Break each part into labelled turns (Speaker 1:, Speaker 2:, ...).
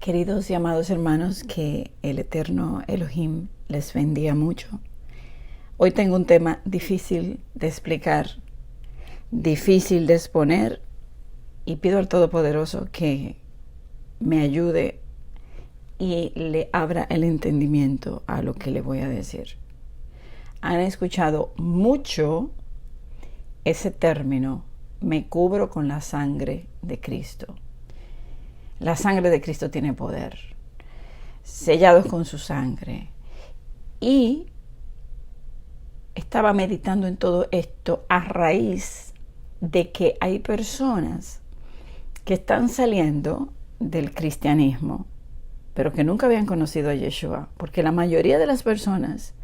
Speaker 1: Queridos y amados hermanos, que el eterno Elohim les bendiga mucho. Hoy tengo un tema difícil de explicar, difícil de exponer, y pido al Todopoderoso que me ayude y le abra el entendimiento a lo que le voy a decir. Han escuchado mucho ese término: me cubro con la sangre de Cristo. La sangre de Cristo tiene poder, sellados con su sangre. Y estaba meditando en todo esto a raíz de que hay personas que están saliendo del cristianismo, pero que nunca habían conocido a Yeshua, porque la mayoría de las personas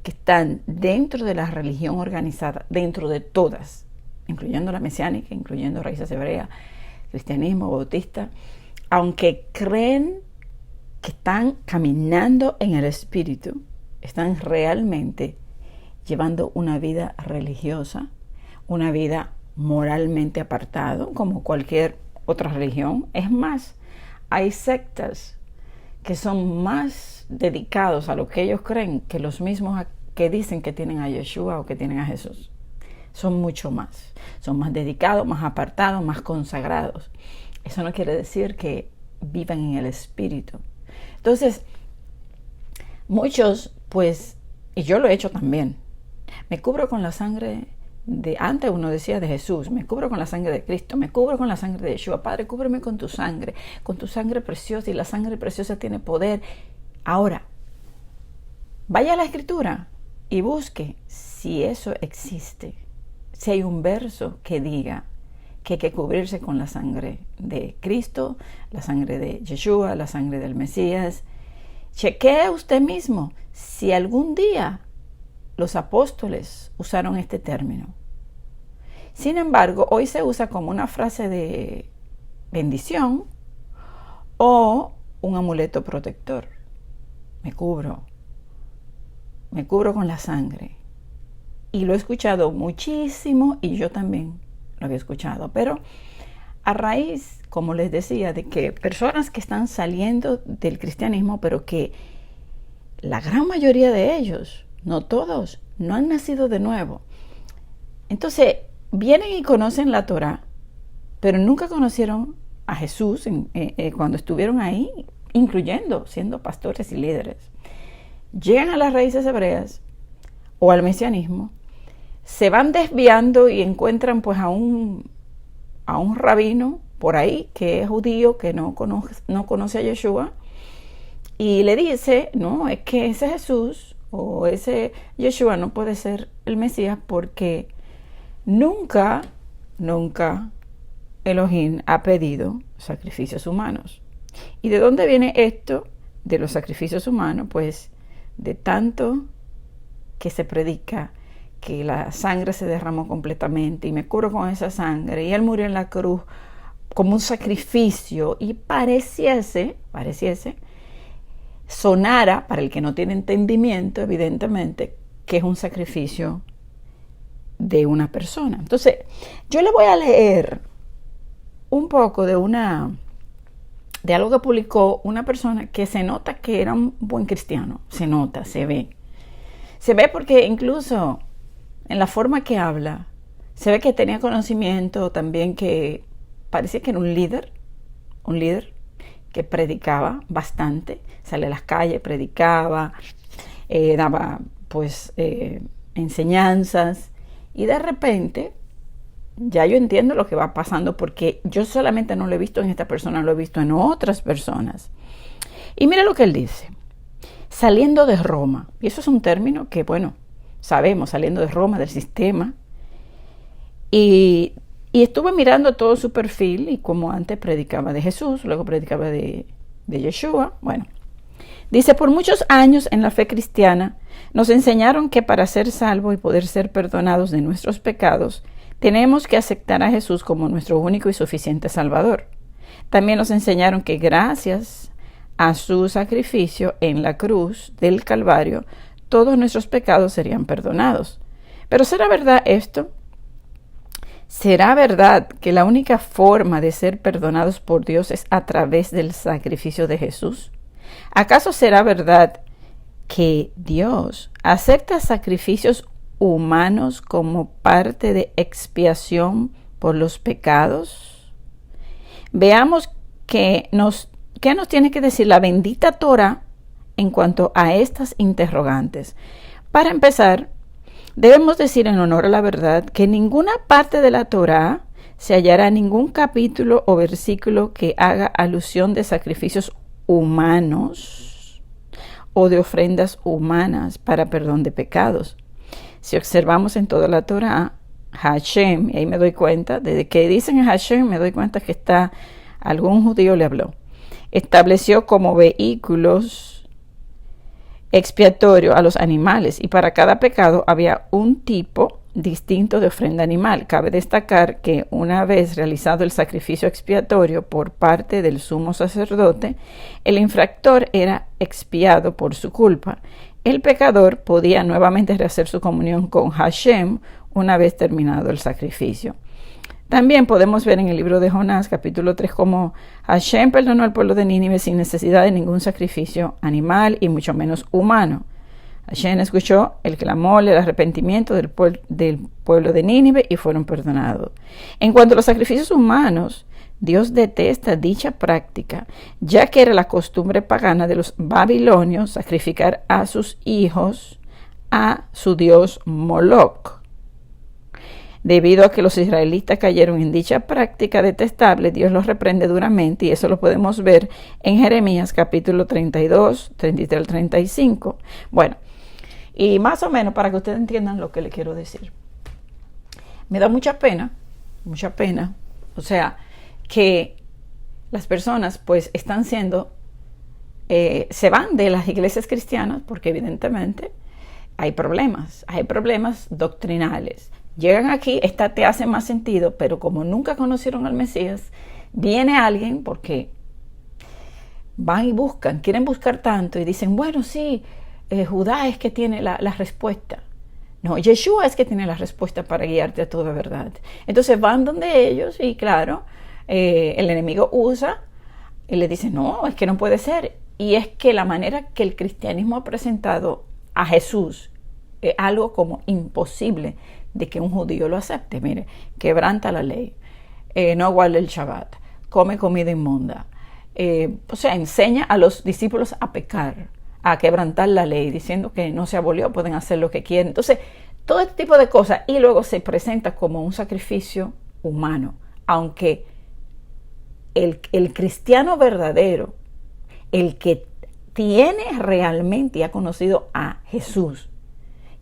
Speaker 1: que están dentro de la religión organizada, dentro de todas, incluyendo la mesiánica, incluyendo raíces hebreas, cristianismo, bautista, aunque creen que están caminando en el Espíritu, están realmente llevando una vida religiosa, una vida moralmente apartado, como cualquier otra religión. Es más, hay sectas que son más dedicados a lo que ellos creen que los mismos que dicen que tienen a Yeshua o que tienen a Jesús. Son mucho más. Son más dedicados, más apartados, más consagrados. Eso no quiere decir que vivan en el Espíritu. Entonces, muchos, pues, y yo lo he hecho también, me cubro con la sangre de, antes uno decía de Jesús, me cubro con la sangre de Cristo, me cubro con la sangre de Yeshua. Padre, cúbreme con tu sangre preciosa, y la sangre preciosa tiene poder. Ahora, vaya a la Escritura y busque si eso existe, si hay un verso que diga que hay que cubrirse con la sangre de Cristo, la sangre de Yeshua, la sangre del Mesías. Chequee usted mismo si algún día los apóstoles usaron este término. Sin embargo, hoy se usa como una frase de bendición o un amuleto protector. Me cubro con la sangre. Y lo he escuchado muchísimo, y yo también lo había escuchado, pero a raíz, como les decía, de que personas que están saliendo del cristianismo, pero que la gran mayoría de ellos, no todos, no han nacido de nuevo. Entonces, vienen y conocen la Torá, pero nunca conocieron a Jesús cuando estuvieron ahí, incluyendo siendo pastores y líderes. Llegan a las raíces hebreas o al mesianismo, se van desviando y encuentran pues a un rabino por ahí que es judío, que no conoce a Yeshua, y le dice: no, es que ese Jesús o ese Yeshua no puede ser el Mesías, porque nunca Elohim ha pedido sacrificios humanos. ¿Y de dónde viene esto de los sacrificios humanos? Pues de tanto que se predica que la sangre se derramó completamente y me cubro con esa sangre, y él murió en la cruz como un sacrificio, y pareciese, sonara, para el que no tiene entendimiento, evidentemente, que es un sacrificio de una persona. Entonces, yo le voy a leer un poco de algo que publicó una persona que se nota que era un buen cristiano. Se nota, se ve porque incluso en la forma que habla, se ve que tenía conocimiento también, que parecía que era un líder que predicaba bastante, sale a las calles, predicaba, daba pues enseñanzas, y de repente ya yo entiendo lo que va pasando, porque yo solamente no lo he visto en esta persona, lo he visto en otras personas. Y mira lo que él dice: saliendo de Roma, y eso es un término que, bueno, sabemos, saliendo de Roma, del sistema, y estuve mirando todo su perfil, y como antes predicaba de Jesús, luego predicaba de Yeshua. Bueno, dice: por muchos años en la fe cristiana nos enseñaron que para ser salvos y poder ser perdonados de nuestros pecados, tenemos que aceptar a Jesús como nuestro único y suficiente Salvador. También nos enseñaron que gracias a su sacrificio en la cruz del Calvario, todos nuestros pecados serían perdonados. Pero ¿será verdad esto? ¿Será verdad que la única forma de ser perdonados por Dios es a través del sacrificio de Jesús? ¿Acaso será verdad que Dios acepta sacrificios humanos como parte de expiación por los pecados? Veamos qué nos tiene que decir la bendita Torá en cuanto a estas interrogantes. Para empezar, debemos decir en honor a la verdad que en ninguna parte de la Torá se hallará ningún capítulo o versículo que haga alusión de sacrificios humanos o de ofrendas humanas para perdón de pecados. Si observamos en toda la Torá, Hashem, y ahí me doy cuenta, desde que dicen Hashem me doy cuenta que algún judío le habló, estableció como vehículos expiatorio a los animales, y para cada pecado había un tipo distinto de ofrenda animal. Cabe destacar que una vez realizado el sacrificio expiatorio por parte del sumo sacerdote, el infractor era expiado por su culpa. El pecador podía nuevamente rehacer su comunión con Hashem una vez terminado el sacrificio. También podemos ver en el libro de Jonás, capítulo 3, cómo Hashem perdonó al pueblo de Nínive sin necesidad de ningún sacrificio animal y mucho menos humano. Hashem escuchó el clamor, el arrepentimiento del pueblo de Nínive y fueron perdonados. En cuanto a los sacrificios humanos, Dios detesta dicha práctica, ya que era la costumbre pagana de los babilonios sacrificar a sus hijos a su dios Moloch. Debido a que los israelitas cayeron en dicha práctica detestable, Dios los reprende duramente, y eso lo podemos ver en Jeremías capítulo 32, 33 al 35. Bueno, y más o menos para que ustedes entiendan lo que les quiero decir. Me da mucha pena, o sea, que las personas pues están se van de las iglesias cristianas porque evidentemente hay problemas doctrinales. Llegan aquí, esta te hace más sentido, pero como nunca conocieron al Mesías, viene alguien porque van y quieren buscar tanto y dicen, bueno, sí, Judá es que tiene la respuesta. No, Yeshua es que tiene la respuesta para guiarte a toda verdad. Entonces van donde ellos y claro, el enemigo usa y le dice, no, es que no puede ser. Y es que la manera que el cristianismo ha presentado a Jesús es algo como imposible de que un judío lo acepte. Mire, quebranta la ley, no guarda el Shabbat, come comida inmunda. O sea, enseña a los discípulos a pecar, a quebrantar la ley, diciendo que no se abolió, pueden hacer lo que quieren. Entonces, todo este tipo de cosas, y luego se presenta como un sacrificio humano, aunque el cristiano verdadero, el que tiene realmente y ha conocido a Jesús,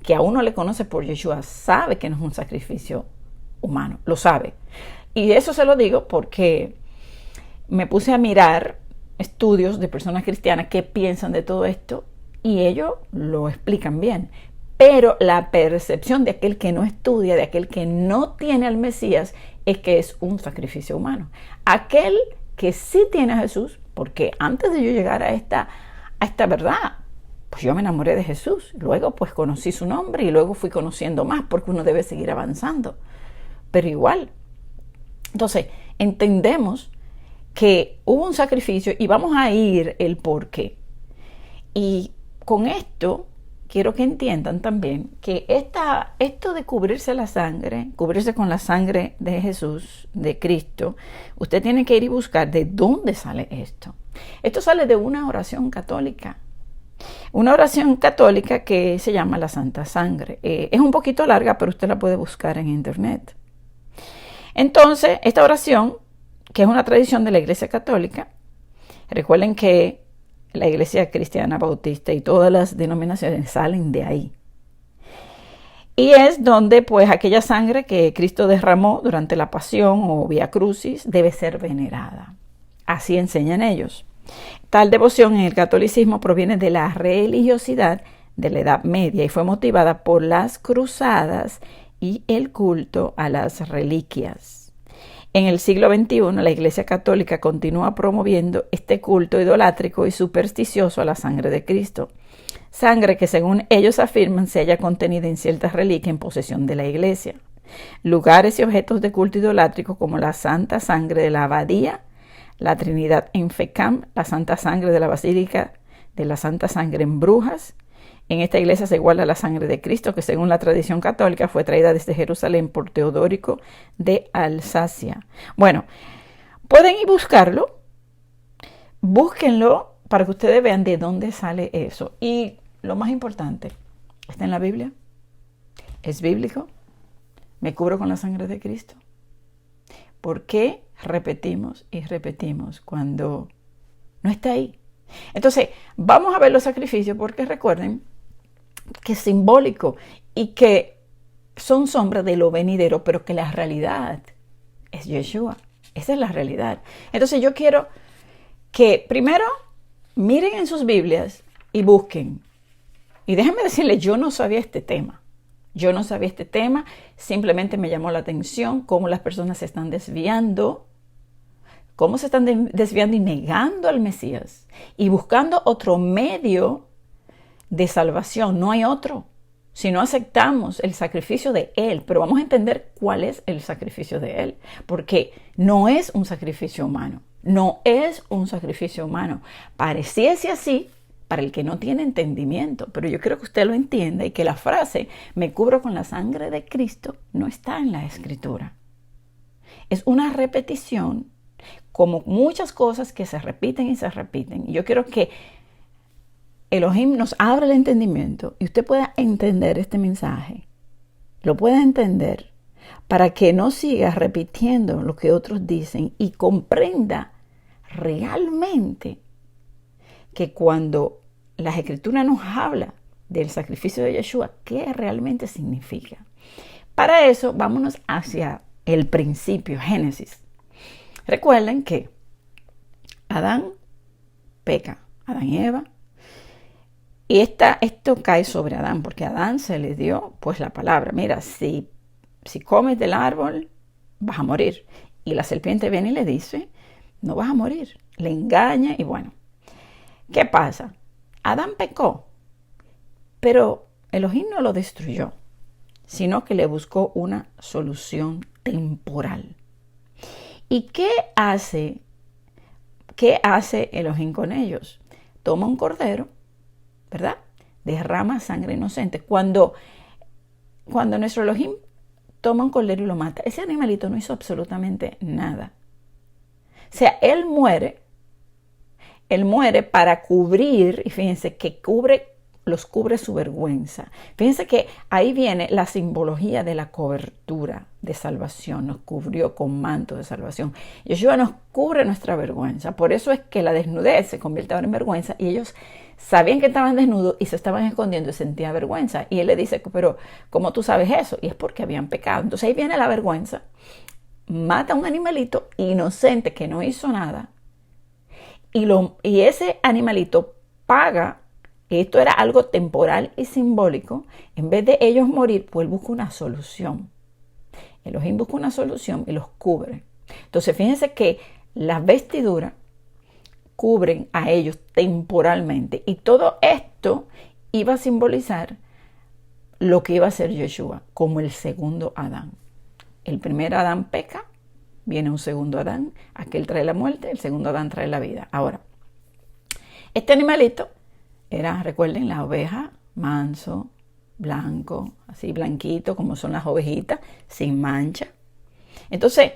Speaker 1: que a uno le conoce por Yeshua, sabe que no es un sacrificio humano, lo sabe. Y eso se lo digo porque me puse a mirar estudios de personas cristianas que piensan de todo esto y ellos lo explican bien. Pero la percepción de aquel que no estudia, de aquel que no tiene al Mesías, es que es un sacrificio humano. Aquel que sí tiene a Jesús, porque antes de yo llegar a esta verdad, pues yo me enamoré de Jesús, luego pues conocí su nombre y luego fui conociendo más porque uno debe seguir avanzando, pero igual. Entonces, entendemos que hubo un sacrificio y vamos a ir el por qué. Y con esto quiero que entiendan también que esto de cubrirse con la sangre de Jesús, de Cristo, usted tiene que ir y buscar de dónde sale esto. Esto sale de una oración católica. Una oración católica que se llama la Santa Sangre. Es un poquito larga, pero usted la puede buscar en internet. Entonces, esta oración, que es una tradición de la Iglesia Católica, recuerden que la Iglesia Cristiana Bautista y todas las denominaciones salen de ahí. Y es donde, pues, aquella sangre que Cristo derramó durante la pasión o Vía Crucis debe ser venerada. Así enseñan ellos. Tal devoción en el catolicismo proviene de la religiosidad de la Edad Media y fue motivada por las cruzadas y el culto a las reliquias. En el siglo XXI, la Iglesia Católica continúa promoviendo este culto idolátrico y supersticioso a la sangre de Cristo, sangre que según ellos afirman se haya contenida en ciertas reliquias en posesión de la Iglesia. lugares y objetos de culto idolátrico como la Santa Sangre de la Abadía, la Trinidad en Fecam, la Santa Sangre de la Basílica de la Santa Sangre en Brujas. En esta iglesia se guarda la sangre de Cristo, que según la tradición católica fue traída desde Jerusalén por Teodórico de Alsacia. Bueno, pueden ir buscarlo, búsquenlo para que ustedes vean de dónde sale eso. Y lo más importante, ¿está en la Biblia? ¿Es bíblico? ¿Me cubro con la sangre de Cristo? ¿Por qué repetimos y repetimos cuando no está ahí? Entonces, vamos a ver los sacrificios porque recuerden que es simbólico y que son sombras de lo venidero, pero que la realidad es Yeshua. Esa es la realidad. Entonces yo quiero que primero miren en sus Biblias y busquen. Y déjenme decirles, yo no sabía este tema. Yo no sabía este tema, simplemente me llamó la atención cómo las personas se están desviando, cómo se están desviando y negando al Mesías y buscando otro medio de salvación. No hay otro. Si no aceptamos el sacrificio de Él, pero vamos a entender cuál es el sacrificio de Él, porque no es un sacrificio humano, no es un sacrificio humano. Pareciese así para el que no tiene entendimiento, pero yo quiero que usted lo entienda y que la frase "me cubro con la sangre de Cristo" no está en la Escritura. Es una repetición, como muchas cosas que se repiten y se repiten. Y yo quiero que Elohim nos abra el entendimiento y usted pueda entender este mensaje, lo pueda entender para que no siga repitiendo lo que otros dicen y comprenda realmente que cuando las Escrituras nos habla del sacrificio de Yeshua, ¿qué realmente significa? Para eso, vámonos hacia el principio, Génesis. Recuerden que Adán peca, Adán y Eva. Y esto cae sobre Adán, porque a Adán se le dio pues la palabra. Mira, si comes del árbol, vas a morir. Y la serpiente viene y le dice, no vas a morir. Le engaña y bueno. ¿Qué pasa? Adán pecó, pero Elohim no lo destruyó, sino que le buscó una solución temporal. ¿Y qué hace Elohim con ellos? Toma un cordero, ¿verdad? Derrama sangre inocente. Cuando nuestro Elohim toma un cordero y lo mata, ese animalito no hizo absolutamente nada. O sea, él muere para cubrir, y fíjense que los cubre su vergüenza. Fíjense que ahí viene la simbología de la cobertura de salvación. Nos cubrió con manto de salvación. Yeshua nos cubre nuestra vergüenza. Por eso es que la desnudez se convierte ahora en vergüenza y ellos sabían que estaban desnudos y se estaban escondiendo y sentían vergüenza. Y él le dice, pero ¿cómo tú sabes eso? Y es porque habían pecado. Entonces ahí viene la vergüenza. Mata a un animalito inocente que no hizo nada. Y ese animalito paga. Esto era algo temporal y simbólico. En vez de ellos morir, pues él busca una solución. Elohim busca una solución y los cubre. Entonces fíjense que las vestiduras cubren a ellos temporalmente. Y todo esto iba a simbolizar lo que iba a ser Yeshua, como el segundo Adán. El primer Adán peca, viene un segundo Adán, aquel trae la muerte, el segundo Adán trae la vida. Ahora, este animalito era, recuerden, la oveja, manso, blanco, así blanquito, como son las ovejitas, sin mancha. Entonces,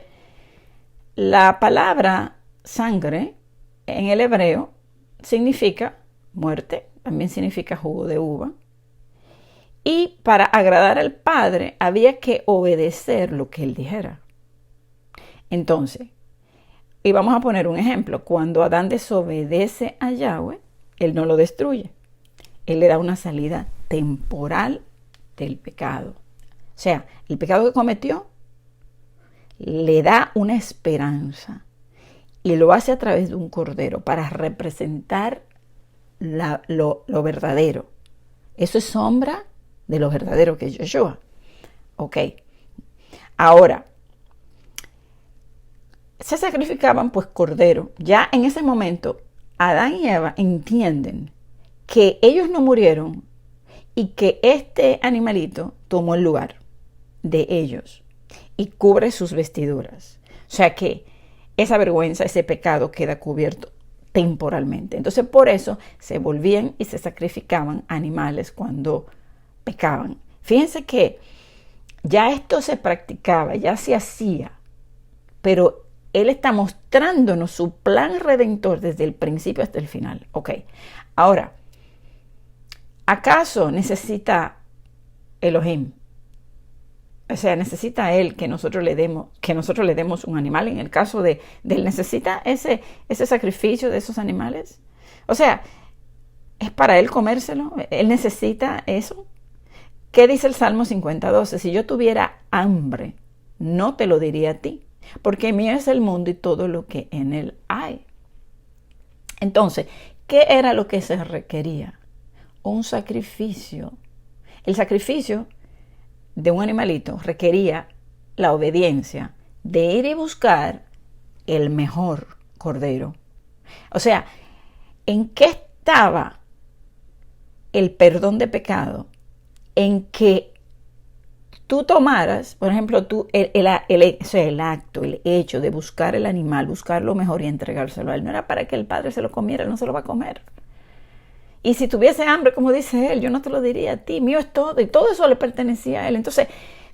Speaker 1: la palabra sangre en el hebreo significa muerte, también significa jugo de uva. Y para agradar al Padre había que obedecer lo que Él dijera. Entonces, y vamos a poner un ejemplo. Cuando Adán desobedece a Yahweh, Él no lo destruye. Él le da una salida temporal del pecado. O sea, el pecado que cometió le da una esperanza y lo hace a través de un cordero para representar lo verdadero. Eso es sombra de lo verdadero que es Yeshua. Ok. Ahora, se sacrificaban pues cordero. Ya en ese momento, Adán y Eva entienden que ellos no murieron y que este animalito tomó el lugar de ellos. y cubre sus vestiduras. O sea que esa vergüenza, ese pecado queda cubierto temporalmente. Entonces por eso se volvían y se sacrificaban animales cuando pecaban. Fíjense que ya esto se practicaba, ya se hacía, pero Él está mostrándonos su plan redentor desde el principio hasta el final. Ok, ahora, ¿acaso necesita Elohim? O sea, necesita Él que nosotros le demos un animal. En el caso de Él, ¿necesita ese sacrificio de esos animales? O sea, ¿es para Él comérselo? ¿Él necesita eso? ¿Qué dice el Salmo 50:12? Si yo tuviera hambre, no te lo diría a ti, porque mío es el mundo y todo lo que en él hay. Entonces, ¿qué era lo que se requería? Un sacrificio. El sacrificio de un animalito requería la obediencia de ir y buscar el mejor cordero. O sea, ¿en qué estaba el perdón de pecado? En que tú tomaras, por ejemplo, el acto, el hecho de buscar el animal, buscar lo mejor y entregárselo a él, no era para que el padre se lo comiera, él no se lo va a comer. Y si tuviese hambre, como dice él, yo no te lo diría a ti, mío es todo, y todo eso le pertenecía a él. Entonces,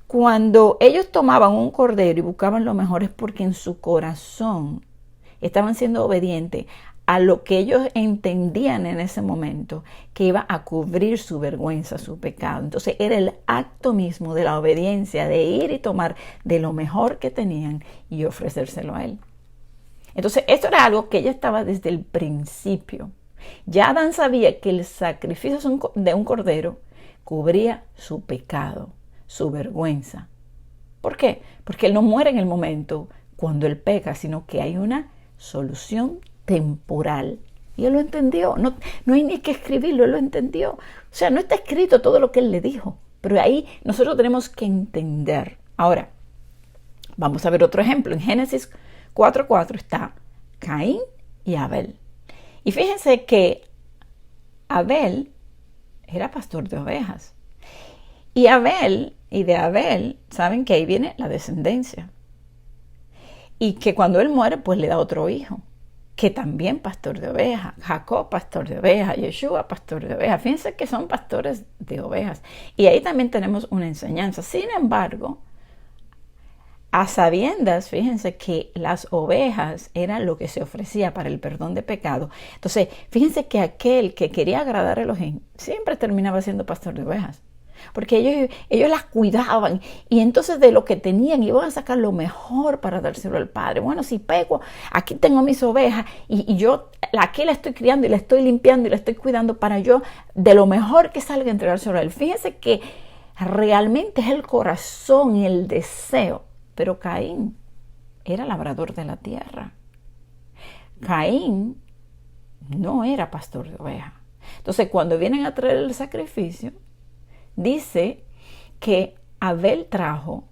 Speaker 1: cuando ellos tomaban un cordero y buscaban lo mejor, es porque en su corazón estaban siendo obedientes a lo que ellos entendían en ese momento, que iba a cubrir su vergüenza, su pecado. Entonces era el acto mismo de la obediencia, de ir y tomar de lo mejor que tenían y ofrecérselo a él. Entonces esto era algo que ella estaba desde el principio. Ya Adán sabía que el sacrificio de un cordero cubría su pecado, su vergüenza. ¿Por qué? Porque él no muere en el momento cuando él peca, sino que hay una solución temporal. Y él lo entendió. No hay ni que escribirlo, él lo entendió. O sea, no está escrito todo lo que él le dijo, pero ahí nosotros tenemos que entender. Ahora, vamos a ver otro ejemplo. En Génesis 4:4 está Caín y Abel. Y fíjense que Abel era pastor de ovejas. Y de Abel, saben que ahí viene la descendencia. Y que cuando él muere, pues le da otro hijo, que también pastor de ovejas. Jacob, pastor de ovejas. Yeshua, pastor de ovejas. Fíjense que son pastores de ovejas. Y ahí también tenemos una enseñanza. Sin embargo, a sabiendas, fíjense que las ovejas eran lo que se ofrecía para el perdón de pecado. Entonces, fíjense que aquel que quería agradar a Elohim siempre terminaba siendo pastor de ovejas. Porque ellos las cuidaban y entonces de lo que tenían iban a sacar lo mejor para dárselo al Padre. Bueno, si pego, aquí tengo mis ovejas y yo aquí la estoy criando y la estoy limpiando y la estoy cuidando para yo de lo mejor que salga a entregárselo a él. Fíjense que realmente es el corazón y el deseo. Pero Caín era labrador de la tierra. Caín no era pastor de ovejas. Entonces, cuando vienen a traer el sacrificio, dice que Abel trajo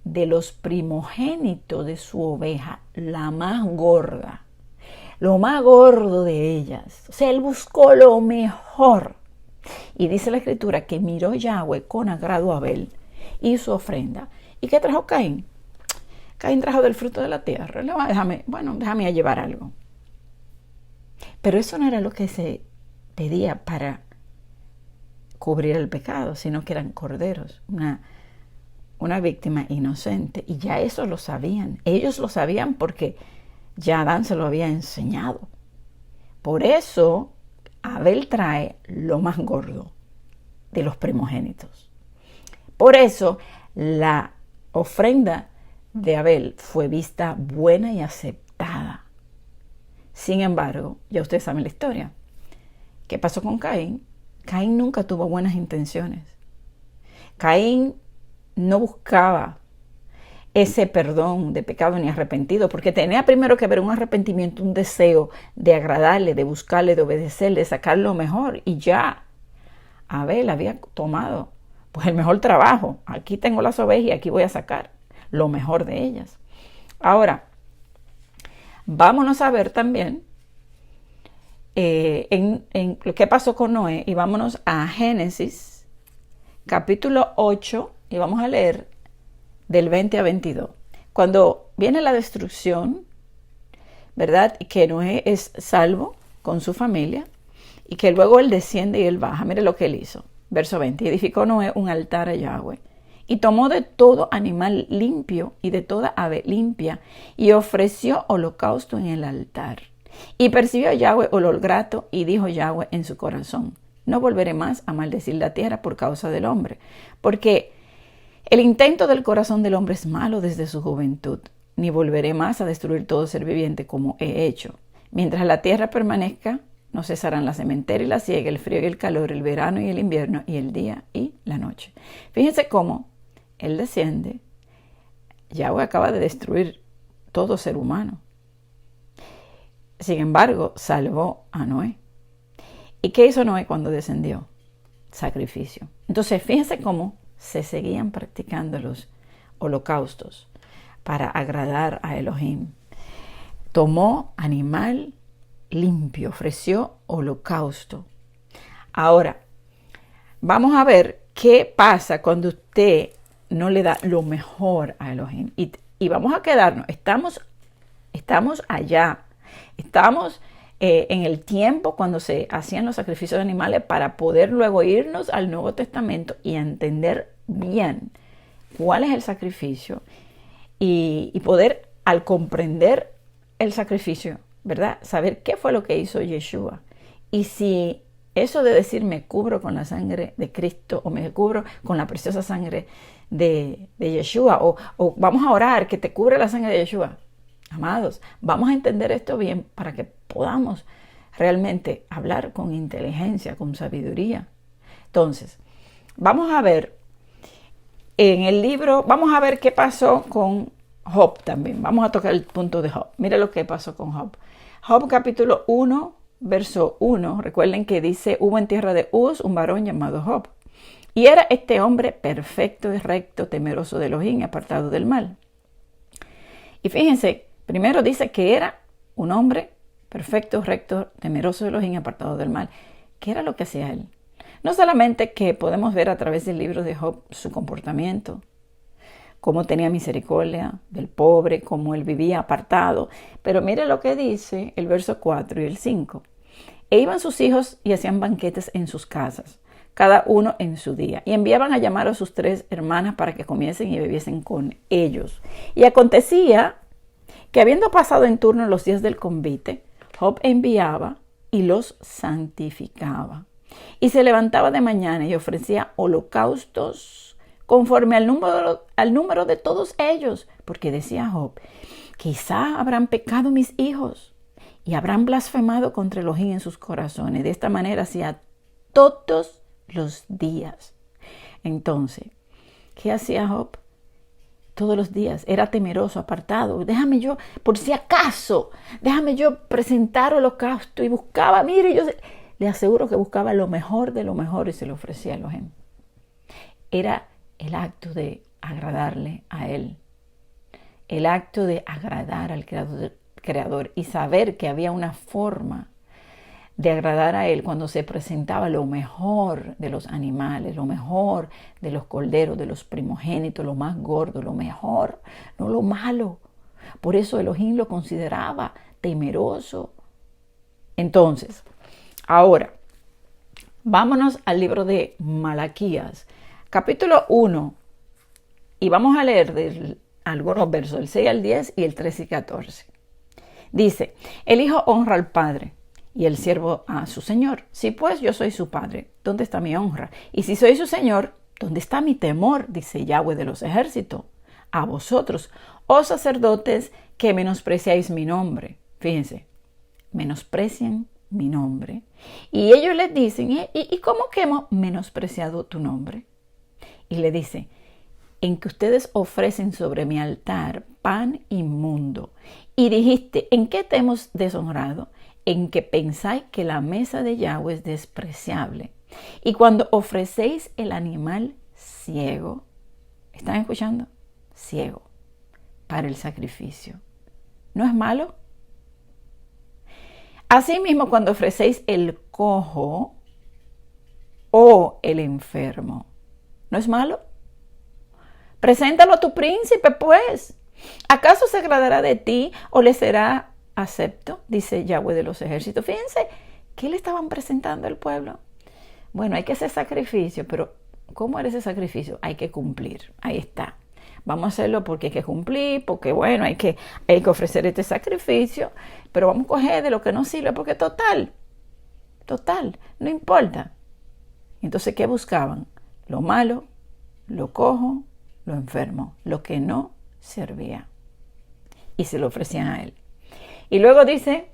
Speaker 1: de los primogénitos de su oveja la más gorda, lo más gordo de ellas. O sea, él buscó lo mejor. Y dice la escritura que miró Yahweh con agrado a Abel y su ofrenda. ¿Y qué trajo Caín? Caín trajo del fruto de la tierra. Déjame llevar algo. Pero eso no era lo que se pedía para cubrir el pecado, sino que eran corderos, una víctima inocente. Y ya eso lo sabían. Ellos lo sabían porque ya Adán se lo había enseñado. Por eso Abel trae lo más gordo de los primogénitos. Por eso la ofrenda de Abel fue vista buena y aceptada. Sin embargo, ya ustedes saben la historia. ¿Qué pasó con Caín? Caín nunca tuvo buenas intenciones. Caín no buscaba ese perdón de pecado ni arrepentido, porque tenía primero que haber un arrepentimiento, un deseo de agradarle, de buscarle, de obedecerle, de sacar lo mejor. Y ya Abel había tomado pues el mejor trabajo. Aquí tengo las ovejas y aquí voy a sacar lo mejor de ellas. Ahora, vámonos a ver también en lo que pasó con Noé, y vámonos a Génesis capítulo 8 y vamos a leer del 20 a 22. Cuando viene la destrucción, ¿verdad? Y que Noé es salvo con su familia y que luego él desciende y él baja. Mire lo que él hizo. Verso 20. Edificó Noé un altar a Yahweh y tomó de todo animal limpio y de toda ave limpia y ofreció holocausto en el altar. Y percibió Yahweh olor grato y dijo Yahweh en su corazón: no volveré más a maldecir la tierra por causa del hombre, porque el intento del corazón del hombre es malo desde su juventud, ni volveré más a destruir todo ser viviente como he hecho. Mientras la tierra permanezca, no cesarán la sementera y la siega, el frío y el calor, el verano y el invierno, y el día y la noche. Fíjense cómo él desciende. Yahweh acaba de destruir todo ser humano. Sin embargo, salvó a Noé. ¿Y qué hizo Noé cuando descendió? Sacrificio. Entonces, fíjense cómo se seguían practicando los holocaustos para agradar a Elohim. Tomó animal limpio, ofreció holocausto. Ahora, vamos a ver qué pasa cuando usted no le da lo mejor a Elohim. Y vamos a quedarnos, estamos allá, estamos en el tiempo cuando se hacían los sacrificios de animales para poder luego irnos al Nuevo Testamento y entender bien cuál es el sacrificio y poder, al comprender el sacrificio, ¿verdad?, saber qué fue lo que hizo Yeshua. Y si eso de decir me cubro con la sangre de Cristo o me cubro con la preciosa sangre de Yeshua o vamos a orar que te cubre la sangre de Yeshua. Amados, vamos a entender esto bien para que podamos realmente hablar con inteligencia, con sabiduría. Entonces, vamos a ver en el libro, vamos a ver qué pasó con Job también. Vamos a tocar el punto de Job. Mira lo que pasó con Job. Job capítulo 1, verso 1. Recuerden que dice, hubo en tierra de Uz un varón llamado Job. Y era este hombre perfecto y recto, temeroso de Elohim y apartado del mal. Y fíjense, primero dice que era un hombre perfecto, recto, temeroso de Elohim y apartado del mal. ¿Qué era lo que hacía él? No solamente que podemos ver a través del libro de Job su comportamiento, cómo tenía misericordia del pobre, cómo él vivía apartado, pero mire lo que dice el verso 4 y el 5. E iban sus hijos y hacían banquetes en sus casas, cada uno en su día, y enviaban a llamar a sus 3 hermanas para que comiesen y bebiesen con ellos. Y acontecía que habiendo pasado en turno los días del convite, Job enviaba y los santificaba. Y se levantaba de mañana y ofrecía holocaustos conforme al número de todos ellos, porque decía Job, quizá habrán pecado mis hijos y habrán blasfemado contra Elohim en sus corazones. De esta manera hacía todos los días. Entonces, ¿qué hacía Job? Todos los días era temeroso, apartado. Déjame yo, por si acaso, déjame yo presentar holocausto. Y buscaba, mire, yo le aseguro que buscaba lo mejor de lo mejor y se lo ofrecía a Elohim. Era el acto de agradarle a él. El acto de agradar al Creador y saber que había una forma de agradar a él cuando se presentaba lo mejor de los animales, lo mejor de los corderos, de los primogénitos, lo más gordo, lo mejor, no lo malo. Por eso Elohim lo consideraba temeroso. Entonces, ahora, vámonos al libro de Malaquías, capítulo 1, y vamos a leer algunos versos, el 6 al 10 y el 13 y 14. Dice, el hijo honra al padre y el siervo a su señor. Si pues yo soy su padre, ¿dónde está mi honra? Y si soy su señor, ¿dónde está mi temor? Dice Yahweh de los ejércitos. A vosotros, oh sacerdotes, que menospreciáis mi nombre. Fíjense, menosprecian mi nombre. Y ellos les dicen, ¿y cómo que hemos menospreciado tu nombre? Y le dice, en que ustedes ofrecen sobre mi altar pan inmundo. Y dijiste, ¿en qué te hemos deshonrado? En que pensáis que la mesa de Yahweh es despreciable. Y cuando ofrecéis el animal ciego, ¿están escuchando? Ciego, para el sacrificio. ¿No es malo? Asimismo, cuando ofrecéis el cojo o el enfermo, ¿no es malo? Preséntalo a tu príncipe, pues. ¿Acaso se agradará de ti o le será acepto? Dice Yahweh de los ejércitos. Fíjense, ¿qué le estaban presentando al pueblo? Bueno, hay que hacer sacrificio, pero ¿cómo era ese sacrificio? Hay que cumplir. Ahí está. Vamos a hacerlo porque hay que cumplir, porque bueno, hay que ofrecer este sacrificio, pero vamos a coger de lo que no sirve, porque total, no importa. Entonces, ¿qué buscaban? Lo malo, lo cojo, lo enfermo, lo que no servía. Y se lo ofrecían a él. Y luego dice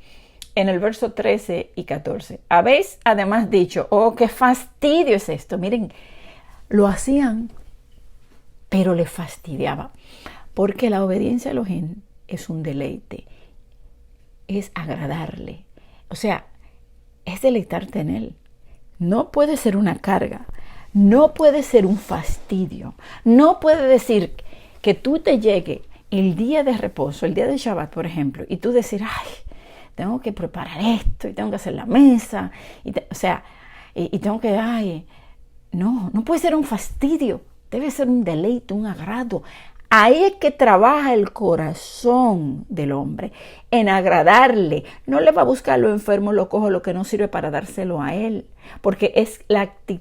Speaker 1: en el verso 13 y 14, habéis además dicho, oh, qué fastidio es esto. Miren, lo hacían, pero les fastidiaba. Porque la obediencia a Elohim es un deleite, es agradarle. O sea, es deleitarte en él. No puede ser una carga, no puede ser un fastidio, no puede decir que tú te llegue el día de reposo, el día de Shabbat, por ejemplo, y tú decir, ay, tengo que preparar esto, y tengo que hacer la mesa, y tengo que, ay, no puede ser un fastidio, debe ser un deleite, un agrado. Ahí es que trabaja el corazón del hombre, en agradarle. No le va a buscar lo enfermo, lo cojo, lo que no sirve para dárselo a él, porque es la actitud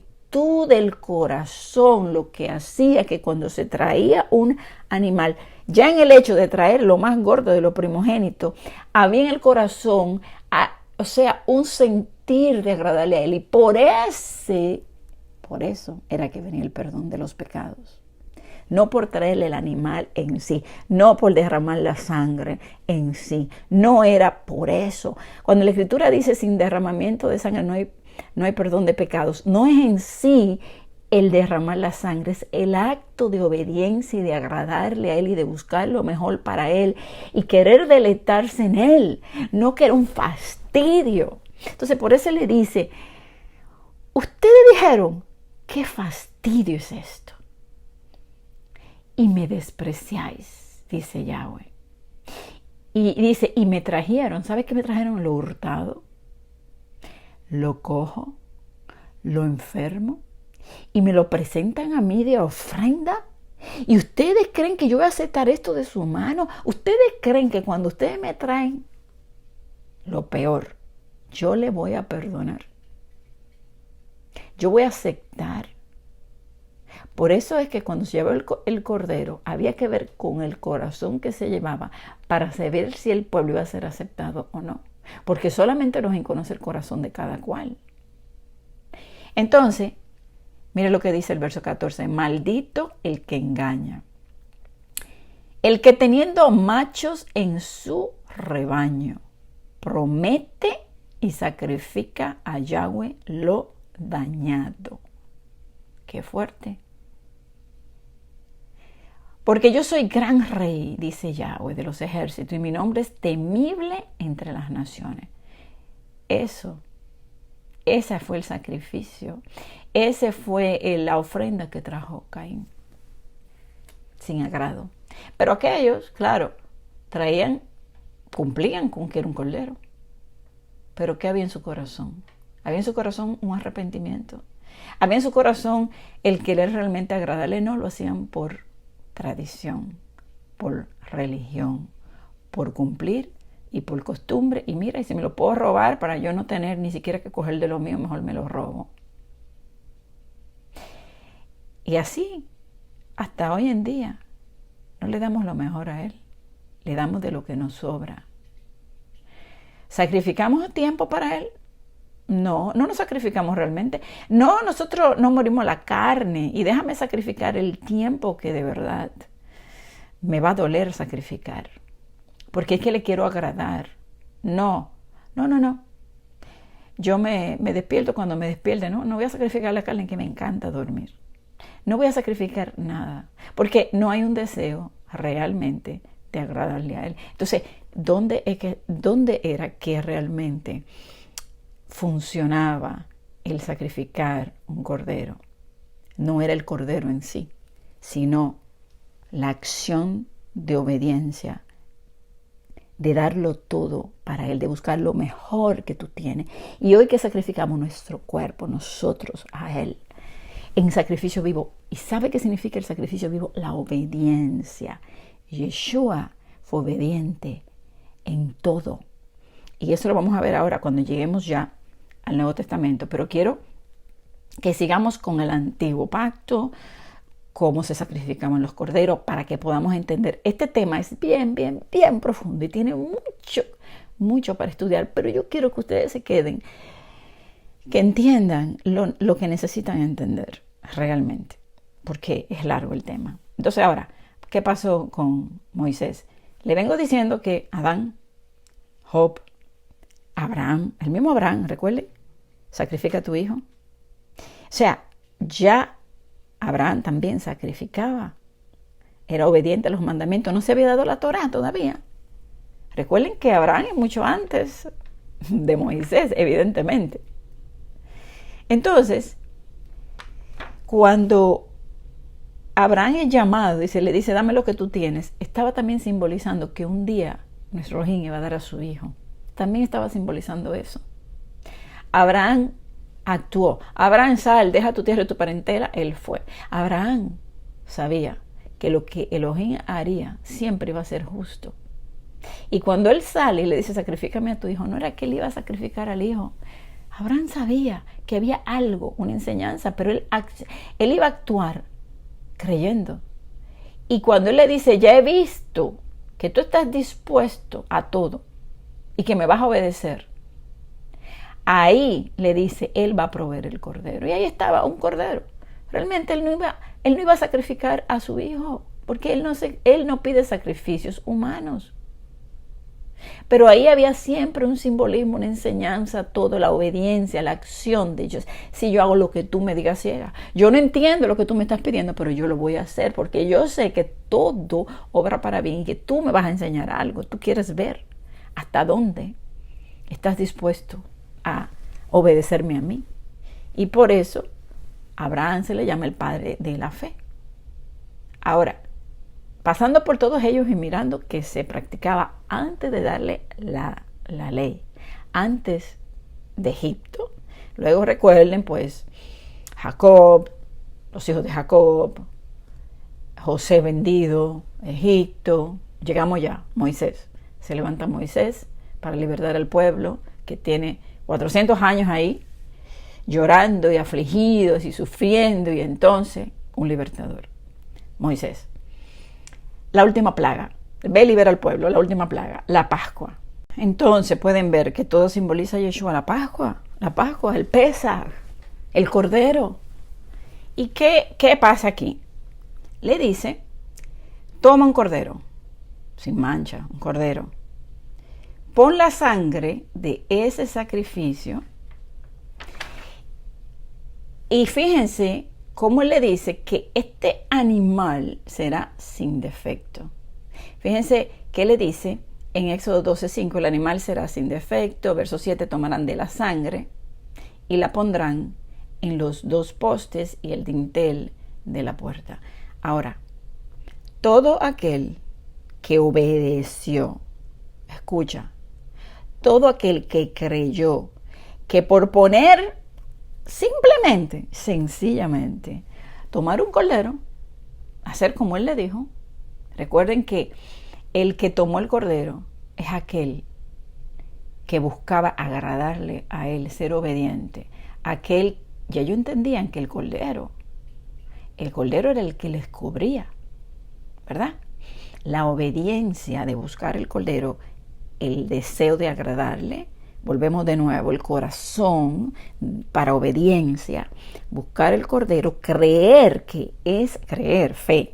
Speaker 1: del corazón lo que hacía que cuando se traía un animal, ya en el hecho de traer lo más gordo de lo primogénito, había en el corazón, un sentir de agradarle a él, y por eso era que venía el perdón de los pecados. No por traerle el animal en sí, no por derramar la sangre en sí, no era por eso. Cuando la Escritura dice sin derramamiento de sangre no hay perdón de pecados, no es en sí el derramar la sangre, es el acto de obediencia y de agradarle a él y de buscar lo mejor para él y querer deleitarse en él, no que era un fastidio. Entonces por eso le dice, ustedes dijeron, ¿qué fastidio es esto? Y me despreciáis, dice Yahweh. Y dice, y me trajeron, ¿sabes qué me trajeron? Lo hurtado, lo cojo, lo enfermo, y me lo presentan a mí de ofrenda. ¿Y ustedes creen que yo voy a aceptar esto de su mano? ¿Ustedes creen que cuando ustedes me traen lo peor, yo le voy a perdonar? Yo voy a aceptar. Por eso es que cuando se llevó el cordero, había que ver con el corazón que se llevaba para saber si el pueblo iba a ser aceptado o no. Porque solamente nos conoce el corazón de cada cual. Entonces, mire lo que dice el verso 14. Maldito el que engaña. El que teniendo machos en su rebaño, promete y sacrifica a Yahweh lo dañado. Qué fuerte. Porque yo soy gran rey, dice Yahweh de los ejércitos, y mi nombre es temible entre las naciones. Ese fue el sacrificio. Ese fue la ofrenda que trajo Caín. Sin agrado. Pero aquellos, claro, cumplían con que era un cordero. Pero ¿qué había en su corazón? Había en su corazón un arrepentimiento. Había en su corazón el querer realmente agradarle. No lo hacían por tradición, por religión, por cumplir y por costumbre. Y mira, y si me lo puedo robar para yo no tener ni siquiera que coger de lo mío, mejor me lo robo. Y así, hasta hoy en día, no le damos lo mejor a él, le damos de lo que nos sobra. ¿Sacrificamos tiempo para él? No nos sacrificamos realmente. No, nosotros no morimos la carne y déjame sacrificar el tiempo que de verdad me va a doler sacrificar. Porque es que le quiero agradar. No. Yo me despierto cuando me despierte. No voy a sacrificar la carne, que me encanta dormir. No voy a sacrificar nada. Porque no hay un deseo realmente de agradarle a él. Entonces, ¿dónde era que realmente funcionaba el sacrificar un cordero? No era el cordero en sí, sino la acción de obediencia, de darlo todo para él, de buscar lo mejor que tú tienes. Y hoy que sacrificamos nuestro cuerpo, nosotros a él, en sacrificio vivo. ¿Y sabe qué significa el sacrificio vivo? La obediencia. Yeshua fue obediente en todo. Y eso lo vamos a ver ahora cuando lleguemos ya al Nuevo Testamento. Pero quiero que sigamos con el Antiguo Pacto, cómo se sacrificaban los corderos, para que podamos entender. Este tema es bien profundo y tiene mucho para estudiar, pero yo quiero que ustedes se queden, que entiendan lo que necesitan entender realmente, porque es largo el tema. Entonces ahora, ¿qué pasó con Moisés? Le vengo diciendo que Adán, Job, Abraham, el mismo Abraham, recuerden, sacrifica a tu hijo. O sea, ya Abraham también sacrificaba, era obediente a los mandamientos, no se había dado la Torá todavía. Recuerden que Abraham es mucho antes de Moisés, evidentemente. Entonces, cuando Abraham es llamado y se le dice, dame lo que tú tienes, estaba también simbolizando que un día nuestro Elohim iba a dar a su hijo. También estaba simbolizando eso. Abraham actuó. Abraham, sal, deja tu tierra y tu parentela. Él fue. Abraham sabía que lo que Elohim haría siempre iba a ser justo. Y cuando él sale y le dice, sacrifícame a tu hijo, no era que él iba a sacrificar al hijo. Abraham sabía que había algo, una enseñanza, pero él iba a actuar creyendo. Y cuando él le dice, ya he visto que tú estás dispuesto a todo y que me vas a obedecer, ahí le dice, él va a proveer el cordero. Y ahí estaba un cordero. Realmente él no iba a sacrificar a su hijo, porque él no pide sacrificios humanos. Pero ahí había siempre un simbolismo, una enseñanza, todo, la obediencia, la acción de ellos. Si yo hago lo que tú me digas, ciega. Yo no entiendo lo que tú me estás pidiendo, pero yo lo voy a hacer porque yo sé que todo obra para bien y que tú me vas a enseñar algo. Tú quieres ver hasta dónde estás dispuesto a obedecerme a mí. Y por eso Abraham se le llama el padre de la fe. Ahora, pasando por todos ellos y mirando que se practicaba antes de darle la ley, antes de Egipto. Luego recuerden, pues, Jacob, los hijos de Jacob, José vendido, Egipto. Llegamos ya, Moisés. Se levanta Moisés para libertar al pueblo que tiene 400 años ahí, llorando y afligidos y sufriendo, y entonces un libertador, Moisés. La última plaga, ve y libera al pueblo, la última plaga, la Pascua. Entonces pueden ver que todo simboliza a Yeshua, la Pascua, el Pesaj, el Cordero. ¿Y qué pasa aquí? Le dice, toma un cordero, sin mancha, un cordero. Pon la sangre de ese sacrificio y fíjense cómo él le dice que este animal será sin defecto. Fíjense que le dice en Éxodo 12:5, el animal será sin defecto. Verso 7, tomarán de la sangre y la pondrán en los 2 postes y el dintel de la puerta. Ahora, todo aquel que obedeció, escucha, todo aquel que creyó que por poner simplemente, sencillamente, tomar un cordero, hacer como él le dijo. Recuerden que el que tomó el cordero es aquel que buscaba agradarle a él, ser obediente. Aquel, ya ellos entendían que el cordero era el que les cubría, ¿verdad? La obediencia de buscar el cordero, el deseo de agradarle. Volvemos de nuevo, el corazón para obediencia, buscar el cordero, creer que es creer, fe,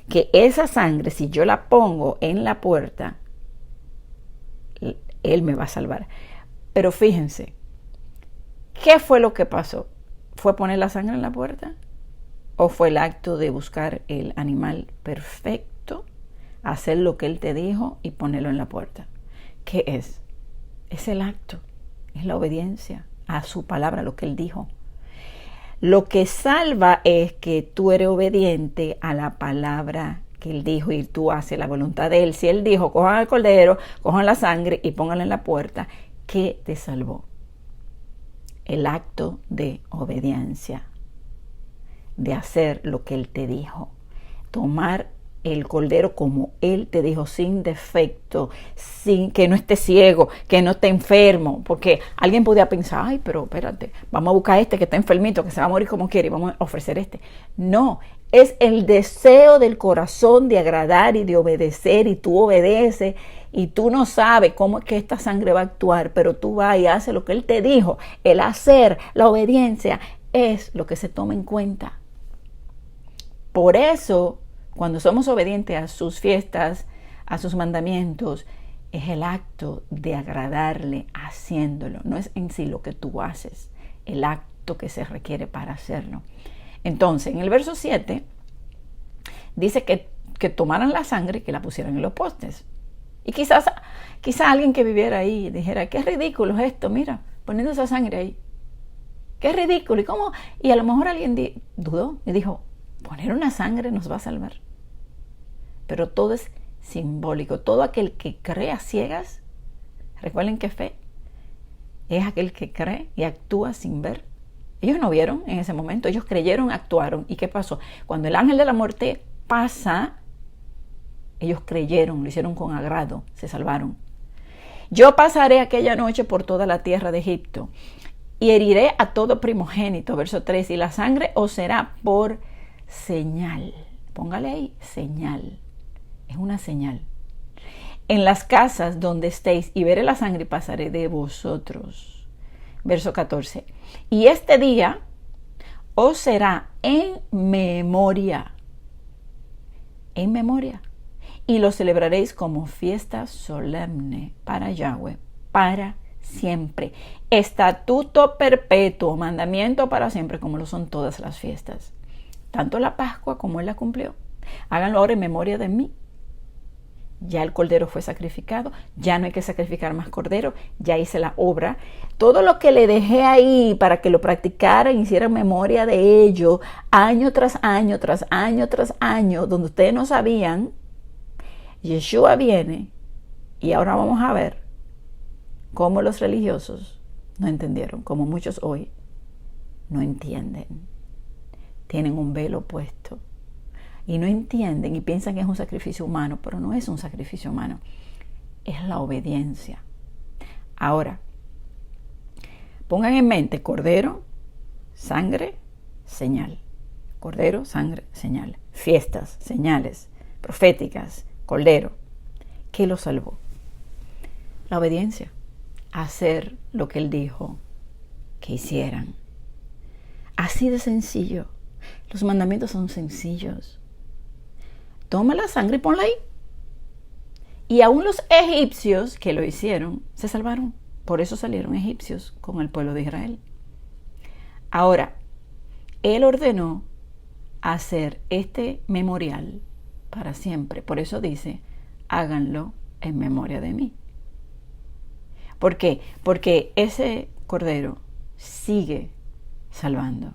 Speaker 1: que esa sangre, si yo la pongo en la puerta, Él me va a salvar. Pero fíjense, ¿qué fue lo que pasó? ¿Fue poner la sangre en la puerta? ¿O fue el acto de buscar el animal perfecto, hacer lo que Él te dijo y ponerlo en la puerta? ¿Qué es? Es el acto, es la obediencia a su palabra, lo que Él dijo. Lo que salva es que tú eres obediente a la palabra que Él dijo y tú haces la voluntad de Él. Si Él dijo, cojan el cordero, cojan la sangre y pónganla en la puerta, ¿qué te salvó? El acto de obediencia. de hacer lo que Él te dijo. Tomar el cordero como Él te dijo, sin defecto, sin que no esté ciego, que no esté enfermo, porque alguien podría pensar, ay, pero espérate, vamos a buscar este que está enfermito, que se va a morir como quiere y vamos a ofrecer este. No, es el deseo del corazón de agradar y de obedecer, y tú obedeces y tú no sabes cómo es que esta sangre va a actuar, pero tú vas y haces lo que Él te dijo. El hacer, la obediencia es lo que se toma en cuenta. Por eso, cuando somos obedientes a sus fiestas, a sus mandamientos, es el acto de agradarle haciéndolo. No es en sí lo que tú haces, el acto que se requiere para hacerlo. Entonces, en el verso 7, dice que tomaran la sangre y que la pusieran en los postes. Y quizás alguien que viviera ahí dijera, qué ridículo es esto, mira, poniendo esa sangre ahí. Qué ridículo. ¿Y cómo? Y a lo mejor alguien dudó y dijo, poner una sangre nos va a salvar. Pero todo es simbólico. Todo aquel que cree a ciegas, recuerden que fe es aquel que cree y actúa sin ver. Ellos no vieron en ese momento, ellos creyeron, actuaron. ¿Y qué pasó? Cuando el ángel de la muerte pasa, ellos creyeron, lo hicieron con agrado, se salvaron. Yo pasaré aquella noche por toda la tierra de Egipto y heriré a todo primogénito, verso 3, y la sangre os será por señal. Póngale ahí, señal. Es una señal. En las casas donde estéis, y veré la sangre y pasaré de vosotros. Verso 14. Y este día os será en memoria. En memoria. Y lo celebraréis como fiesta solemne para Yahweh, para siempre. Estatuto perpetuo, mandamiento para siempre, como lo son todas las fiestas. Tanto la Pascua como Él la cumplió. Háganlo ahora en memoria de mí. Ya el cordero fue sacrificado, ya no hay que sacrificar más cordero, ya hice la obra. Todo lo que le dejé ahí para que lo practicaran, hicieran memoria de ello, año tras año, tras año, tras año, donde ustedes no sabían, Yeshua viene y ahora vamos a ver cómo los religiosos no entendieron, como muchos hoy no entienden. Tienen un velo puesto. Y no entienden y piensan que es un sacrificio humano, pero no es un sacrificio humano, es la obediencia. Ahora, pongan en mente cordero, sangre, señal. Cordero, sangre, señal. Fiestas, señales proféticas, cordero. ¿Qué lo salvó? La obediencia. Hacer lo que Él dijo que hicieran. Así de sencillo. Los mandamientos son sencillos. Toma la sangre y ponla ahí. Y aún los egipcios que lo hicieron, se salvaron. Por eso salieron egipcios con el pueblo de Israel. Ahora, Él ordenó hacer este memorial para siempre. Por eso dice, háganlo en memoria de mí. ¿Por qué? Porque ese cordero sigue salvando.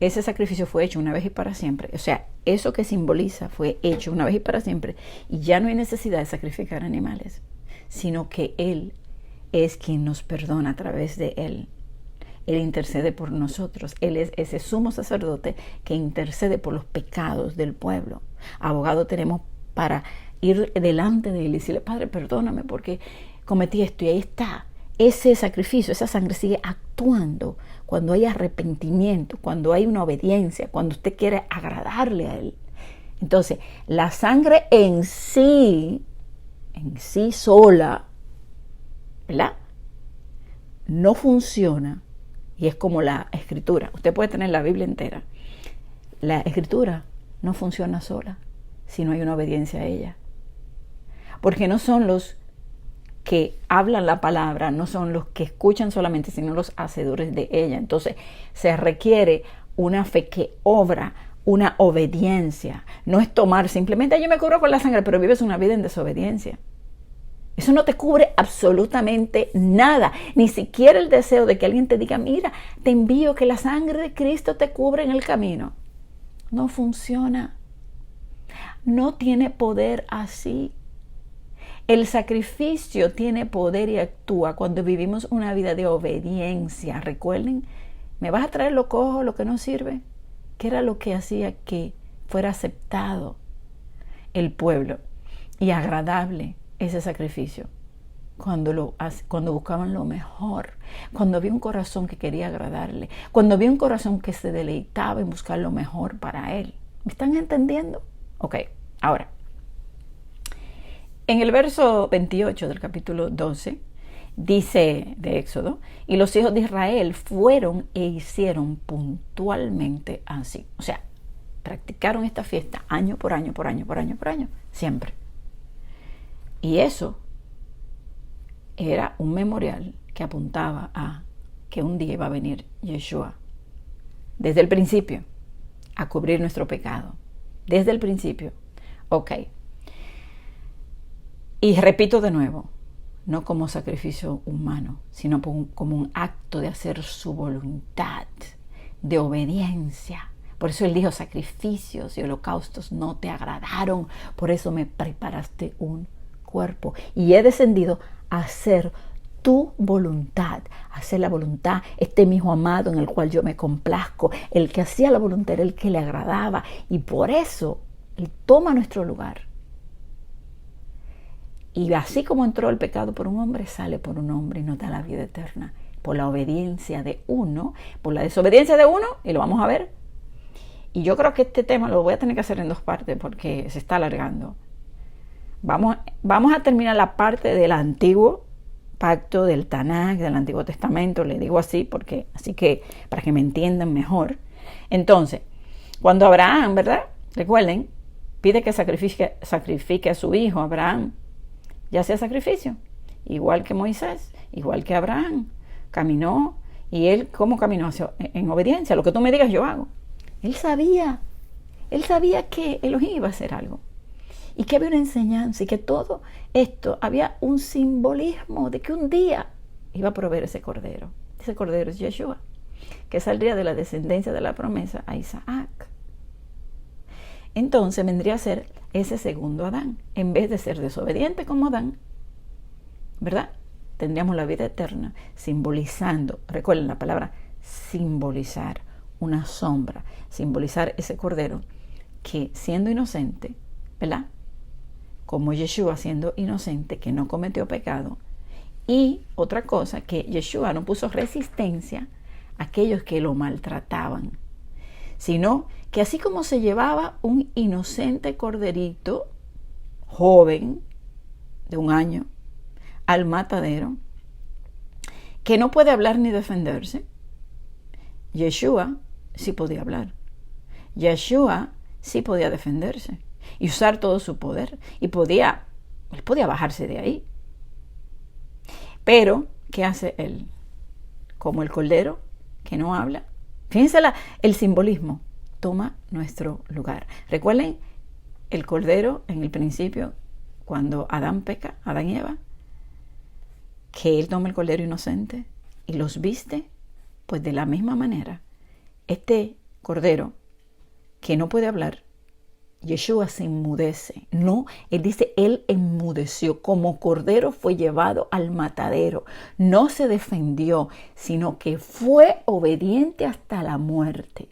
Speaker 1: Ese sacrificio fue hecho una vez y para siempre. O sea, eso que simboliza fue hecho una vez y para siempre. Y ya no hay necesidad de sacrificar animales, sino que Él es quien nos perdona a través de Él. Él intercede por nosotros. Él es ese sumo sacerdote que intercede por los pecados del pueblo. Abogado tenemos para ir delante de Él y decirle, Padre, perdóname porque cometí esto. Y ahí está. Ese sacrificio, esa sangre sigue actuando cuando hay arrepentimiento, cuando hay una obediencia, cuando usted quiere agradarle a Él. Entonces, la sangre en sí sola, ¿verdad? No funciona. Y es como la escritura. Usted puede tener la Biblia entera. La escritura no funciona sola si no hay una obediencia a ella. Porque no son los que hablan la palabra, no son los que escuchan solamente, sino los hacedores de ella. Entonces se requiere una fe que obra, una obediencia. No es tomar simplemente, yo me cubro con la sangre, pero vives una vida en desobediencia. Eso no te cubre absolutamente nada, ni siquiera el deseo de que alguien te diga, mira, te envío que la sangre de Cristo te cubre en el camino. No funciona. No tiene poder así. El sacrificio tiene poder y actúa cuando vivimos una vida de obediencia. Recuerden, ¿Me vas a traer lo cojo, lo que no sirve? ¿Qué era lo que hacía que fuera aceptado el pueblo y agradable ese sacrificio? Cuando buscaban lo mejor, cuando había un corazón que quería agradarle, cuando había un corazón que se deleitaba en buscar lo mejor para él. ¿Me están entendiendo? Ok, ahora, en el verso 28 del capítulo 12, dice de Éxodo, y los hijos de Israel fueron e hicieron puntualmente así. O sea, practicaron esta fiesta año por año, siempre. Y eso era un memorial que apuntaba a que un día iba a venir Yeshua. Desde el principio, a cubrir nuestro pecado. Desde el principio. Ok. Y repito de nuevo, no como sacrificio humano, sino como un acto de hacer su voluntad, de obediencia. Por eso él dijo, sacrificios y holocaustos no te agradaron, por eso me preparaste un cuerpo. Y he descendido a hacer tu voluntad, a hacer la voluntad, este mi hijo amado en el cual yo me complazco. El que hacía la voluntad era el que le agradaba, y por eso él toma nuestro lugar. Y así como entró el pecado por un hombre, sale por un hombre y nos da la vida eterna. Por la obediencia de uno, por la desobediencia de uno, y lo vamos a ver. Y yo creo que este tema lo voy a tener que hacer en 2 partes porque se está alargando. Vamos a terminar la parte del antiguo pacto, del Tanaj, del Antiguo Testamento, le digo así porque, así que para que me entiendan mejor. Entonces, cuando Abraham, ¿verdad? Recuerden, pide que sacrifique a su hijo, Abraham, ya sea sacrificio, igual que Moisés, igual que Abraham, caminó, y él, ¿cómo caminó? En obediencia, lo que tú me digas yo hago. Él sabía que Elohim iba a hacer algo, y que había una enseñanza, y que todo esto había un simbolismo de que un día iba a proveer ese cordero es Yeshua, que saldría de la descendencia de la promesa a Isaac. Entonces vendría a ser ese segundo Adán. En vez de ser desobediente como Adán, ¿verdad? Tendríamos la vida eterna, simbolizando, recuerden la palabra simbolizar, una sombra, simbolizar ese cordero que siendo inocente, ¿verdad? Como Yeshua siendo inocente, que no cometió pecado. Y otra cosa, que Yeshua no puso resistencia a aquellos que lo maltrataban, sino que así como se llevaba un inocente corderito joven de 1 año al matadero, que no puede hablar ni defenderse, Yeshua sí podía hablar. Yeshua sí podía defenderse y usar todo su poder, y él podía bajarse de ahí. Pero, ¿qué hace él? Como el cordero que no habla. Fíjense el simbolismo. Toma nuestro lugar. Recuerden el cordero en el principio, cuando Adán peca, Adán y Eva, que él toma el cordero inocente y los viste. Pues de la misma manera, este cordero que no puede hablar, Yeshua se enmudece. No, él dice, él enmudeció. Como cordero fue llevado al matadero. No se defendió, sino que fue obediente hasta la muerte.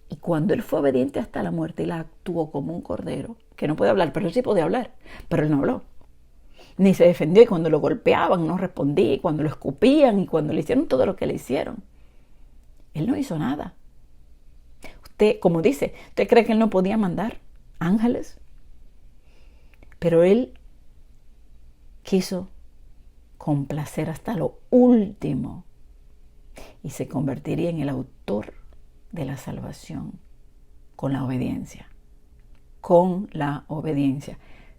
Speaker 1: Y cuando él fue obediente hasta la muerte, él actuó como un cordero, que no puede hablar, pero él sí podía hablar, pero él no habló. Ni se defendió, y cuando lo golpeaban no respondía, y cuando lo escupían, y cuando le hicieron todo lo que le hicieron, él no hizo nada. Usted, como dice, ¿usted cree que él no podía mandar ángeles? Pero él quiso complacer hasta lo último y se convertiría en el autor de la salvación con la obediencia,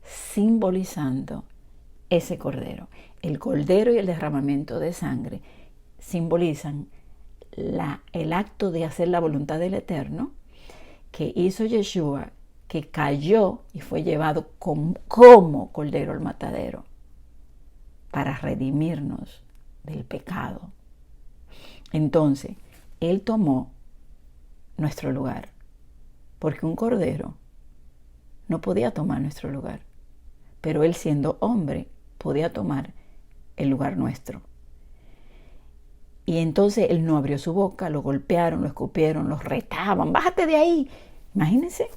Speaker 1: simbolizando ese cordero. El cordero y el derramamiento de sangre simbolizan el acto de hacer la voluntad del Eterno que hizo Yeshua, que cayó y fue llevado como cordero al matadero para redimirnos del pecado. Entonces, él tomó nuestro lugar, porque un cordero no podía tomar nuestro lugar, pero él, siendo hombre, podía tomar el lugar nuestro. Y entonces él no abrió su boca, lo golpearon, lo escupieron, lo retaban. Bájate de ahí. Imagínense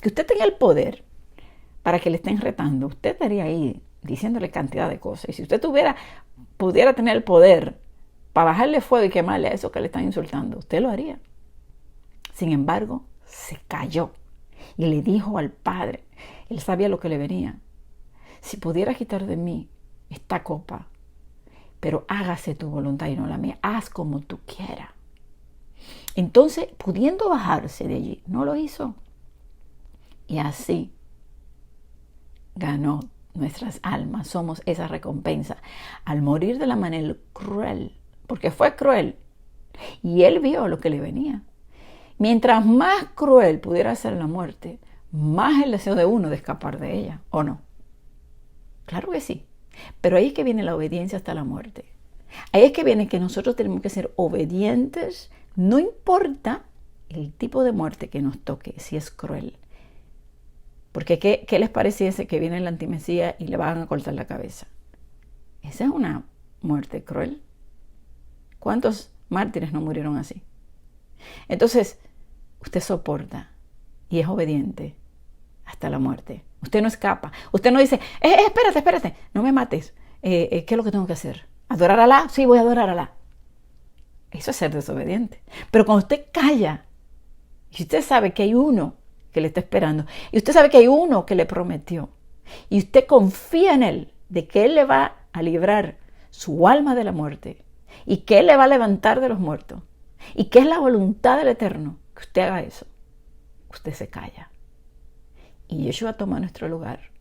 Speaker 1: que usted tenga el poder para que le estén retando. Usted estaría ahí diciéndole cantidad de cosas. Y si usted pudiera tener el poder para bajarle fuego y quemarle a eso que le están insultando, usted lo haría. Sin embargo, se calló y le dijo al Padre, él sabía lo que le venía: si pudieras quitar de mí esta copa, pero hágase tu voluntad y no la mía, haz como tú quieras. Entonces, pudiendo bajarse de allí, no lo hizo. Y así ganó nuestras almas. Somos esa recompensa. Al morir de la manera cruel, porque fue cruel, y él vio lo que le venía. Mientras más cruel pudiera ser la muerte, más el deseo de uno de escapar de ella, ¿o no? Claro que sí. Pero ahí es que viene la obediencia hasta la muerte. Ahí es que viene que nosotros tenemos que ser obedientes, no importa el tipo de muerte que nos toque, si es cruel. Porque ¿qué les pareciese que viene la antimesía y le van a cortar la cabeza? Esa es una muerte cruel. ¿Cuántos mártires no murieron así? Entonces, usted soporta y es obediente hasta la muerte. Usted no escapa. Usted no dice, espérate, no me mates. ¿Qué es lo que tengo que hacer? ¿Adorar a Alá? Sí, voy a adorar a Alá. Eso es ser desobediente. Pero cuando usted calla, y usted sabe que hay uno que le está esperando, y usted sabe que hay uno que le prometió, y usted confía en él, de que él le va a librar su alma de la muerte, y que él le va a levantar de los muertos, y que es la voluntad del Eterno que usted haga eso, usted se calla. Y Yeshua toma nuestro lugar.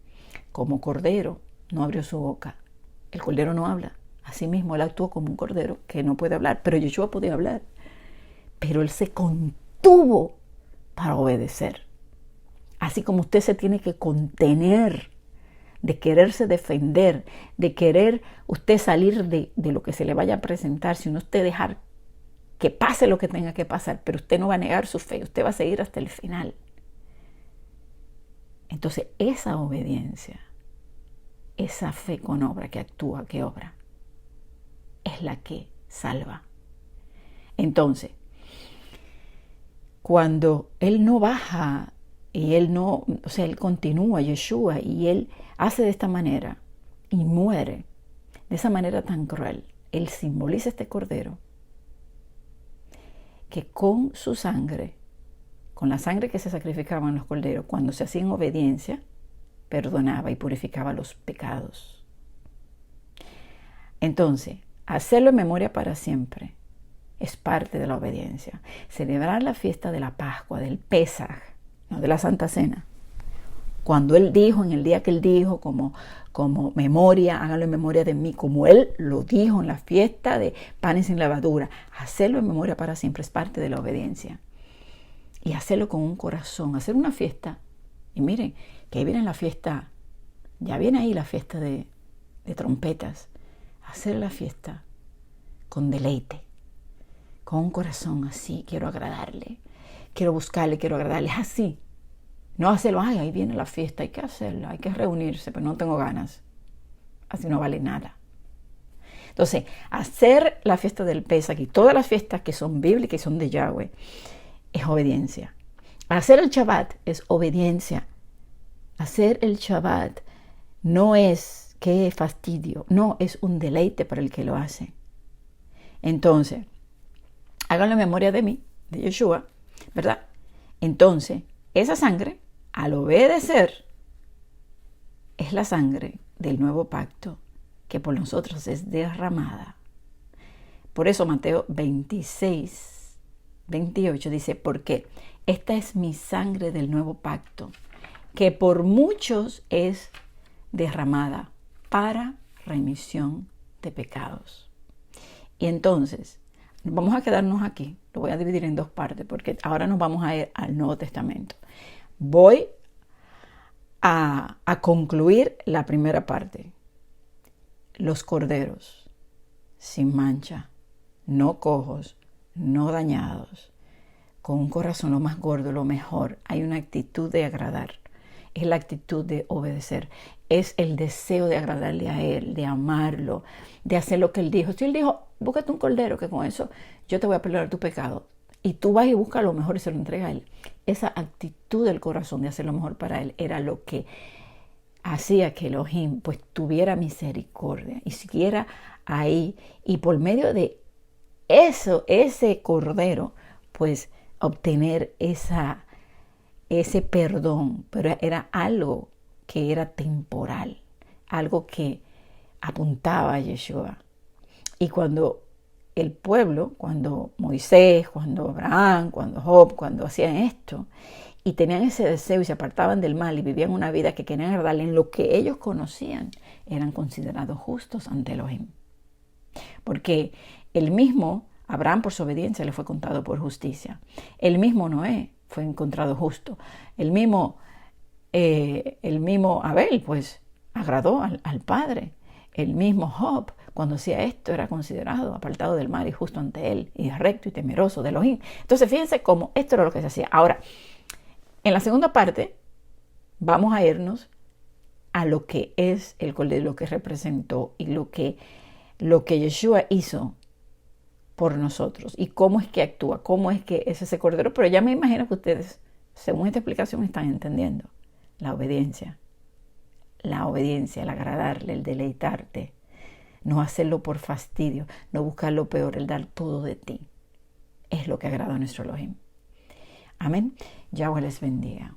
Speaker 1: Como cordero, no abrió su boca. El cordero no habla. Asimismo, él actuó como un cordero que no puede hablar. Pero Yeshua podía hablar. Pero él se contuvo para obedecer. Así como usted se tiene que contener de quererse defender, de querer usted salir de lo que se le vaya a presentar, sino usted dejar que pase lo que tenga que pasar. Pero usted no va a negar su fe. Usted va a seguir hasta el final. Entonces, esa obediencia, esa fe con obra que actúa, que obra, es la que salva. Entonces, cuando él no baja y él no, o sea, él continúa, Yeshua, y él hace de esta manera y muere de esa manera tan cruel, él simboliza este cordero que con su sangre, con la sangre que se sacrificaba en los corderos, cuando se hacía en obediencia, perdonaba y purificaba los pecados. Entonces, hacerlo en memoria para siempre es parte de la obediencia. Celebrar la fiesta de la Pascua, del Pesaj, no de la Santa Cena. Cuando él dijo, en el día que él dijo, como memoria, háganlo en memoria de mí, como él lo dijo en la fiesta de panes sin levadura, hacerlo en memoria para siempre es parte de la obediencia. Y hacerlo con un corazón, hacer una fiesta. Y miren, que ahí viene la fiesta, ya viene ahí la fiesta de trompetas. Hacer la fiesta con deleite, con un corazón así, quiero agradarle, quiero buscarle, quiero agradarle, es así. No hacerlo, ahí viene la fiesta, hay que hacerla, hay que reunirse, pero no tengo ganas. Así no vale nada. Entonces, hacer la fiesta del Pesaj y todas las fiestas que son bíblicas y son de Yahweh, es obediencia. Hacer el Shabbat es obediencia. Hacer el Shabbat no es qué fastidio, no, es un deleite para el que lo hace. Entonces, háganlo en memoria de mí, de Yeshua, ¿verdad? Entonces, esa sangre, al obedecer, es la sangre del nuevo pacto que por nosotros es derramada. Por eso Mateo 26:28 dice, porque esta es mi sangre del nuevo pacto, que por muchos es derramada para remisión de pecados. Y entonces, vamos a quedarnos aquí, lo voy a dividir en dos partes, porque ahora nos vamos a ir al Nuevo Testamento. Voy a concluir la primera parte. Los corderos, sin mancha, no cojos, no dañados, con un corazón lo más gordo, lo mejor. Hay una actitud de agradar. es la actitud de obedecer. Es el deseo de agradarle a Él, de amarlo, de hacer lo que Él dijo. Si Él dijo, búscate un cordero, que con eso yo te voy a perdonar tu pecado. Y tú vas y buscas lo mejor y se lo entrega a Él. Esa actitud del corazón de hacer lo mejor para Él era lo que hacía que Elohim pues tuviera misericordia y siguiera ahí. Y por medio de eso, ese cordero, pues obtener ese perdón. Pero era algo que era temporal, algo que apuntaba a Yeshua. Y cuando el pueblo, cuando Moisés, cuando Abraham, cuando Job, cuando hacían esto y tenían ese deseo y se apartaban del mal y vivían una vida que querían agradarle en lo que ellos conocían, eran considerados justos ante Elohim. Porque el mismo Abraham, por su obediencia, le fue contado por justicia. El mismo Noé fue encontrado justo. El mismo Abel, pues, agradó al Padre. El mismo Job, cuando hacía esto, era considerado apartado del mal y justo ante él, y recto y temeroso de Elohim. Entonces, fíjense cómo esto era lo que se hacía. Ahora, en la segunda parte, vamos a irnos a lo que es el cordero, lo que representó y lo que Yeshua hizo por nosotros y cómo es que actúa, cómo es que es ese cordero. Pero ya me imagino que ustedes, según esta explicación, están entendiendo la obediencia, el agradarle, el deleitarte, no hacerlo por fastidio, no buscar lo peor, el dar todo de ti. Es lo que agrada a nuestro Elohim. Amén. Yahweh les bendiga.